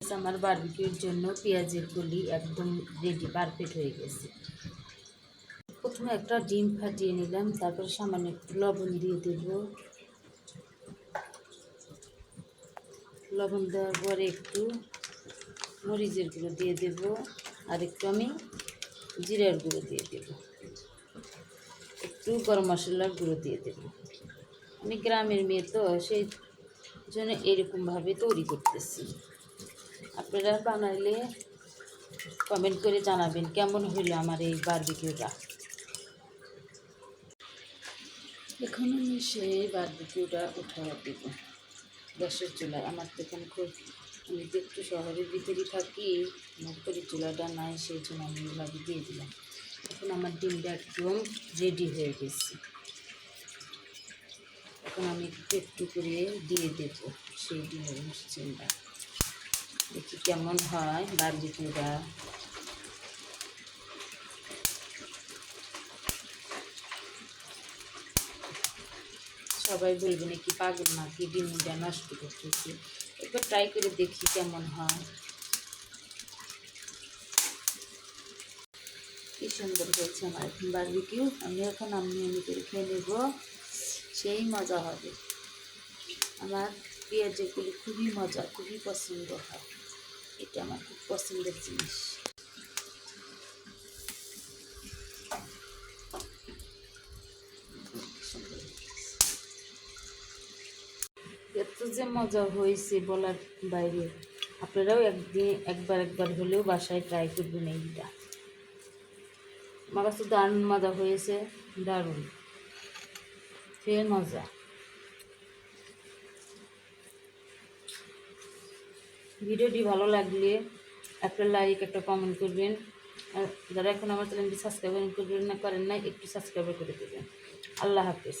আমার বারবিকিউর জন্য পেঁয়াজের কলি একদম রেডি, পারফেক্ট হয়ে গেছে। প্রথমে একটা ডিম ফাটিয়ে নিলাম, তারপরে সামান্য একটু লবণ দিয়ে দেব। লবণ দেওয়ার পরে একটু মরিচের গুঁড়ো দিয়ে দেব, আর একটু আমি জিরার গুঁড়ো দিয়ে দেব, একটু গরম মশলার গুঁড়ো দিয়ে দেব। আমি গ্রামের মেয়ে তো, সেই জন্য এরকমভাবে তৈরি করতেছি। আপনারা বানাইলে কমেন্ট করে জানাবেন কেমন হইলো আমার এই বারবিকিউটা। এখন আমি সেই বারবিকিউটা উঠাইয়া দেব গ্যাসের চুলায়। আমার তো এখানে খুব, আমি তো একটু শহরের ভিতরেই থাকি, নকরি চুলাটা নাই, সেই জন্য আমি এভাবে দিয়ে দিলাম। এখন আমার ডিমটা একদম রেডি হয়ে গেছে। এখন আমি একটু করে দিয়ে দেব সেই ডিমের মিশ্রণটা, দেখি কেমন হয় বারবিকিউটা। সবাই বলবে নাকি পাগল নাকি ডিমটা নষ্ট করতেছি, একবার ট্রাই করে দেখি কেমন হয়। কি সুন্দর হয়েছে আমার এখন বারবিকিউ। আমি এখন আমি করে খেয়ে নেব, সেই মজা হবে। আমার পেঁয়াজের গুলি খুবই মজা, খুবই পছন্দ হয়, এটা আমার খুব পছন্দের জিনিস। এত যে মজা হয়েছে বলার বাইরে। আপনারাও একবার হলেও বাসায় ট্রাই করবেন এইটা। আমার কাছে দারুণ মজা হয়েছে, দারুণ, ফের মজা। ভিডিওটি ভালো লাগলে একটা লাইক, একটা কমেন্ট করবেন। আর যারা এখন আমার চ্যানেলটি সাবস্ক্রাইব করেন না, একটু সাবস্ক্রাইব করে দেবেন। আল্লাহ হাফেজ।